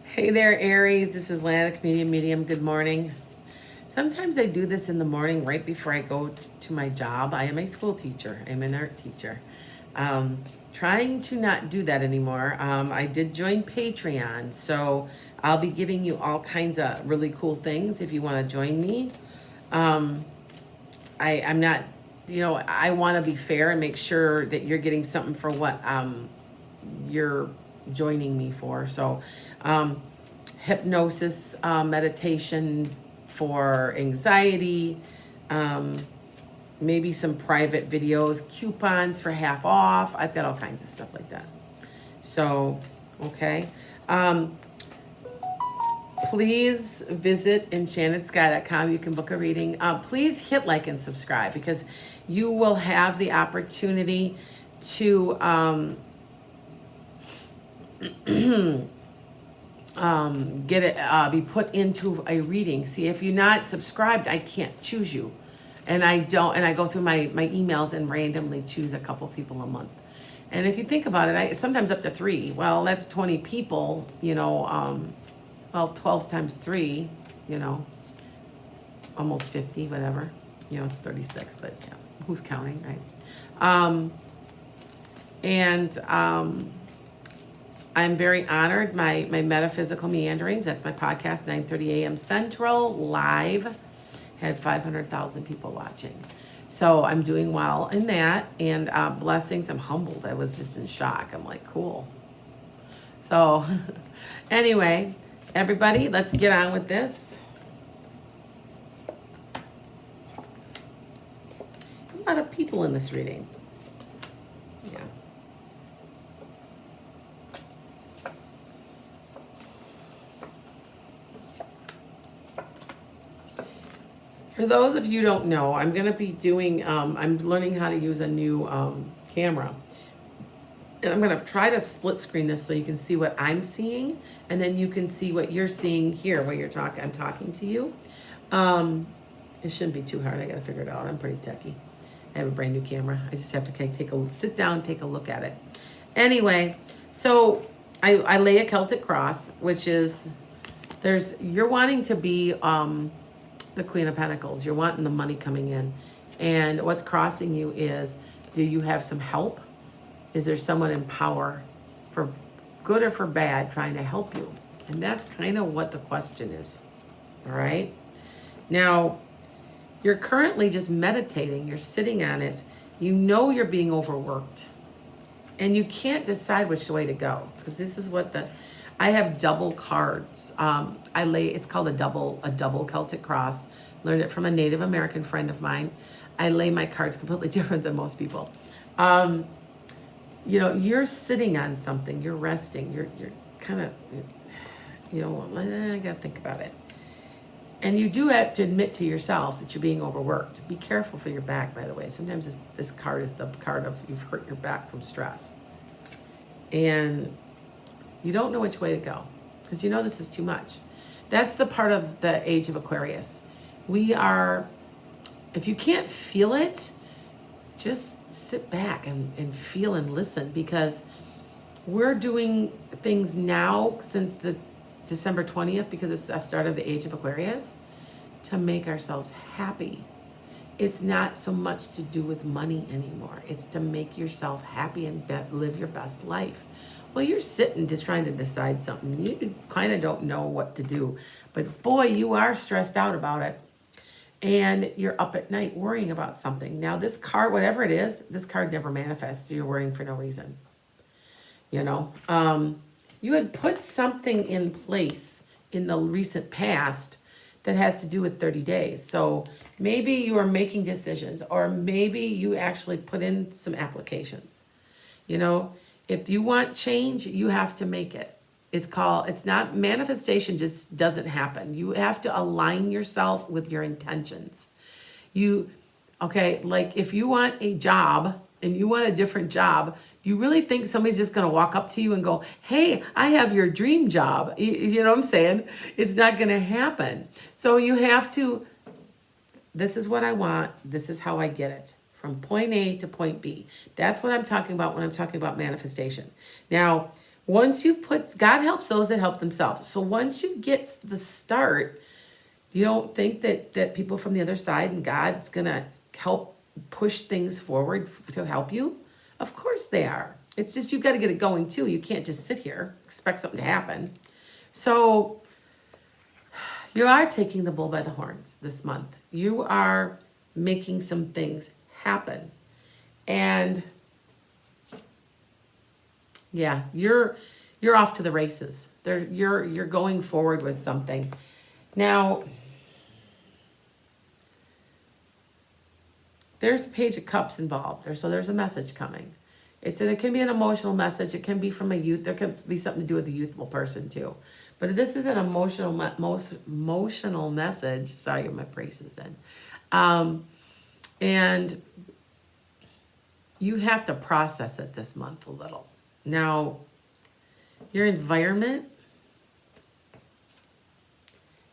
Hey there, Aries. This is Lana, comedian medium. Good morning. Sometimes I do this in the morning right before I go to my job. I am a school teacher, I'm an art teacher. Trying to not do that anymore. I did join Patreon, so I'll be giving you all kinds of really cool things if you want to join me. Um, I'm not, I want to be fair and make sure that you're getting something for what you're joining me for. So, hypnosis, meditation for anxiety, um, maybe some private videos, coupons for half off. I've got all kinds of stuff like that. So, okay. Um, Please visit enchantedsky.com. You can book a reading. Please hit like and subscribe because you will have the opportunity to get it, be put into a reading. See, if you're not subscribed, I can't choose you. And I don't, and I go through my emails and randomly choose a couple people a month. And if you think about it, sometimes up to 3. Well, that's 20 people, 12 times 3, almost 50, whatever. It's 36, but yeah, who's counting, right? And I'm very honored. My Metaphysical Meanderings, that's my podcast, 9:30 a.m. Central, live, had 500,000 people watching. So I'm doing well in that, and blessings. I'm humbled. I was just in shock. I'm like, cool. So anyway, everybody, let's get on with this. A lot of people in this reading. Yeah. For those of you who don't know, I'm going to be doing, I'm learning how to use a new camera. And I'm going to try to split screen this so you can see what I'm seeing, and then you can see what you're seeing here where I'm talking to you. It shouldn't be too hard. I got to figure it out. I'm pretty techie. I have a brand new camera. I just have to kind of sit down, take a look at it. Anyway, so I lay a Celtic cross, which is, you're wanting to be the Queen of Pentacles. You're wanting the money coming in. And what's crossing you is, do you have some help? Is there someone in power, for good or for bad, trying to help you? And that's kind of what the question is. All right? Now, you're currently just meditating. You're sitting on it. You know you're being overworked. And you can't decide which way to go. Because this is what I have double cards. It's called a double Celtic cross. Learned it from a Native American friend of mine. I lay my cards completely different than most people. You're sitting on something, you're resting, you're kind of, I gotta think about it. And you do have to admit to yourself that you're being overworked. Be careful for your back, by the way. Sometimes this card is the card of you've hurt your back from stress. And you don't know which way to go because this is too much. That's the part of the age of Aquarius. If you can't feel it, just sit back and feel and listen, because we're doing things now since the December 20th, because it's the start of the age of Aquarius, to make ourselves happy. It's not so much to do with money anymore. It's to make yourself happy and live your best life. Well, you're sitting just trying to decide something. You kind of don't know what to do. But boy, you are stressed out about it. And you're up at night worrying about something. Now, this card, whatever it is, this card never manifests. So you're worrying for no reason. You had put something in place in the recent past that has to do with 30 days. So maybe you are making decisions, or maybe you actually put in some applications. If you want change, you have to make it. It's not manifestation, just doesn't happen. You have to align yourself with your intentions. Like if you want a job and you want a different job, you really think somebody's just going to walk up to you and go, hey, I have your dream job. You know what I'm saying? It's not going to happen. So you have to, this is what I want. This is how I get it. From point A to point B. That's what I'm talking about when I'm talking about manifestation. Now, Once you put, God helps those that help themselves. So once you get the start, you don't think that people from the other side and God's going to help push things forward to help you? Of course they are. It's just you've got to get it going too. You can't just sit here, expect something to happen. So you are taking the bull by the horns this month. You are making some things happen. And yeah, you're off to the races. You're going forward with something. Now, there's a Page of Cups involved. So there's a message coming. It can be an emotional message. It can be from a youth. There can be something to do with a youthful person too. But this is an emotional message. Sorry, I got my braces in. And you have to process it this month a little. Now, your environment,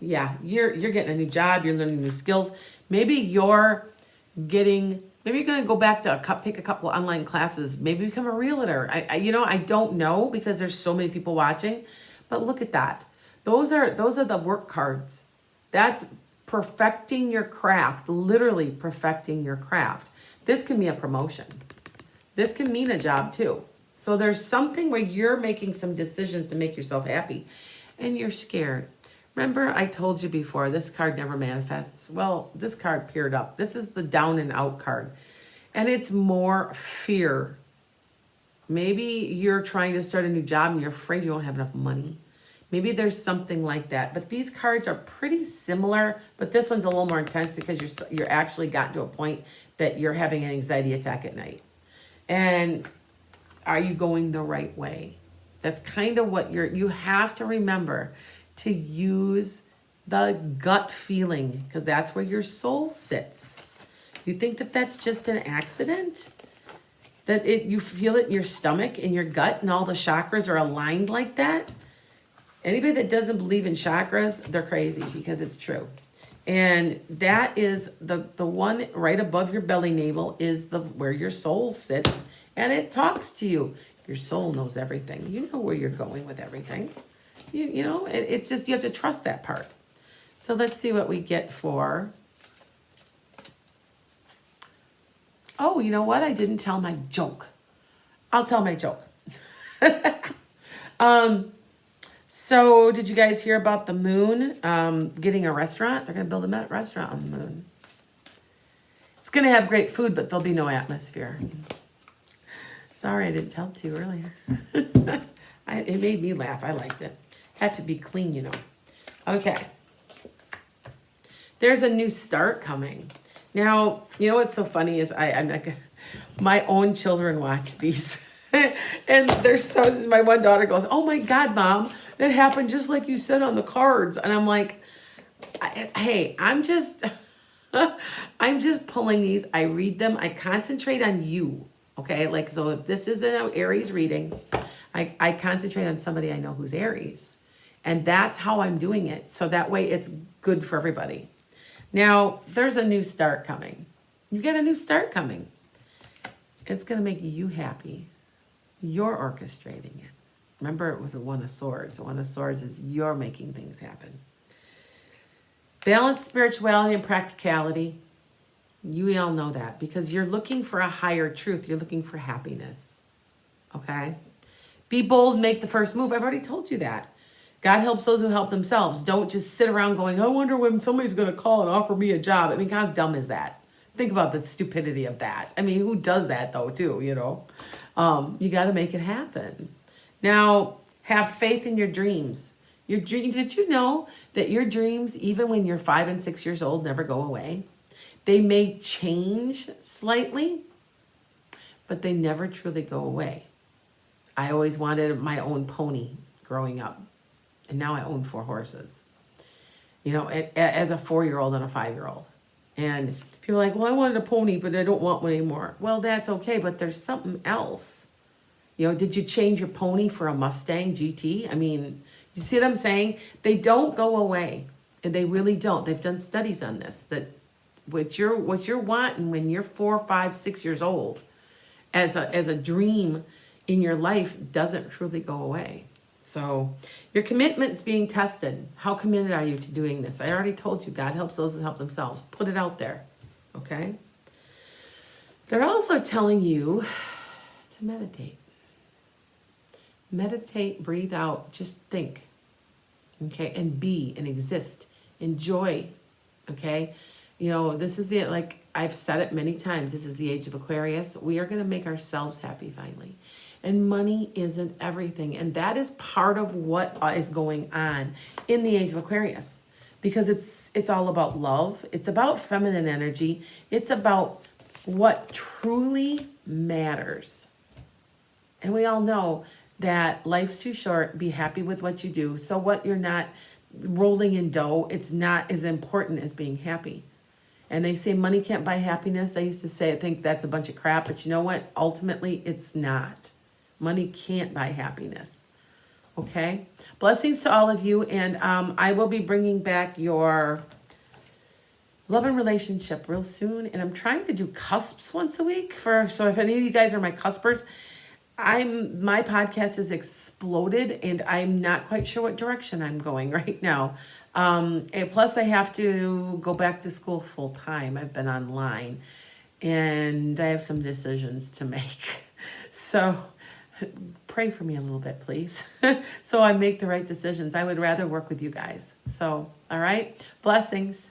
yeah, you're getting a new job, you're learning new skills. Maybe you're going to go back to take a couple of online classes, maybe become a realtor. I don't know because there's so many people watching, but look at that. Those are the work cards. That's perfecting your craft, literally perfecting your craft. This can be a promotion. This can mean a job too. So there's something where you're making some decisions to make yourself happy and you're scared. Remember, I told you before, this card never manifests. Well, this card appeared up. This is the down and out card. And it's more fear. Maybe you're trying to start a new job and you're afraid you won't have enough money. Maybe there's something like that. But these cards are pretty similar, but this one's a little more intense because you're actually gotten to a point that you're having an anxiety attack at night. And are you going the right way? That's kind of what you have to remember to use the gut feeling because that's where your soul sits. You think that that's just an accident? That you feel it in your stomach, in your gut, and all the chakras are aligned like that? Anybody that doesn't believe in chakras, they're crazy because it's true. And that is the one right above your belly navel is where your soul sits and it talks to you. Your soul knows everything. You know where you're going with everything. You know, it's just you have to trust that part. So let's see what we get for. Oh, you know what? I didn't tell my joke. I'll tell my joke. So did you guys hear about the moon getting a restaurant? They're going to build a restaurant on the moon. It's going to have great food, but there'll be no atmosphere. Sorry, I didn't tell it to you earlier. It made me laugh. I liked it. Had to be clean, you know. Okay. There's a new start coming. Now, you know what's so funny is I'm not gonna, my own children watch these. And my one daughter goes, "Oh my God, Mom, that happened just like you said on the cards." And I'm like, hey, I'm just pulling these. I read them. I concentrate on you. Okay. Like, so if this is an Aries reading, I concentrate on somebody I know who's Aries. And that's how I'm doing it. So that way it's good for everybody. Now, there's a new start coming. You get a new start coming. It's going to make you happy. You're orchestrating it. Remember, it was a One of Swords. A One of Swords is you're making things happen. Balance spirituality and practicality. You all know that because you're looking for a higher truth. You're looking for happiness. Okay? Be bold, make the first move. I've already told you that. God helps those who help themselves. Don't just sit around going, I wonder when somebody's going to call and offer me a job. I mean, how dumb is that? Think about the stupidity of that. I mean, who does that though, too, you know? You got to make it happen. Now, have faith in your dreams. Your dream. Did you know that your dreams, even when you're 5 and 6 years old, never go away? They may change slightly, but they never truly go away. I always wanted my own pony growing up, and now I own 4 horses. You know, as a 4-year-old and a 5-year-old. And people are like, well, I wanted a pony, but I don't want one anymore. Well, that's okay, but there's something else. You know, did you change your pony for a Mustang GT? I mean, you see what I'm saying? They don't go away, and they really don't. They've done studies on this, that what you're wanting when you're 4, 5, 6 years old as a dream in your life doesn't truly go away. So your commitment's being tested. How committed are you to doing this? I already told you, God helps those that help themselves. Put it out there, okay? They're also telling you to meditate. Meditate, breathe out, just think, okay? And be and exist, enjoy, okay? You know, this is it. Like I've said it many times, this is the age of Aquarius. We are going to make ourselves happy finally. And money isn't everything. And that is part of what is going on in the age of Aquarius. Because it's all about love. It's about feminine energy. It's about what truly matters. And we all know that life's too short. Be happy with what you do. So what you're not rolling in dough, it's not as important as being happy. And they say money can't buy happiness. I used to say, I think that's a bunch of crap. But you know what? Ultimately, it's not. Money can't buy happiness. Okay? Blessings to all of you. And I will be bringing back your love and relationship real soon. And I'm trying to do cusps once a week. So if any of you guys are my cuspers, my podcast has exploded and I'm not quite sure what direction I'm going right now. And plus I have to go back to school full time. I've been online and I have some decisions to make. So pray for me a little bit, please. So I make the right decisions. I would rather work with you guys. So, all right. Blessings.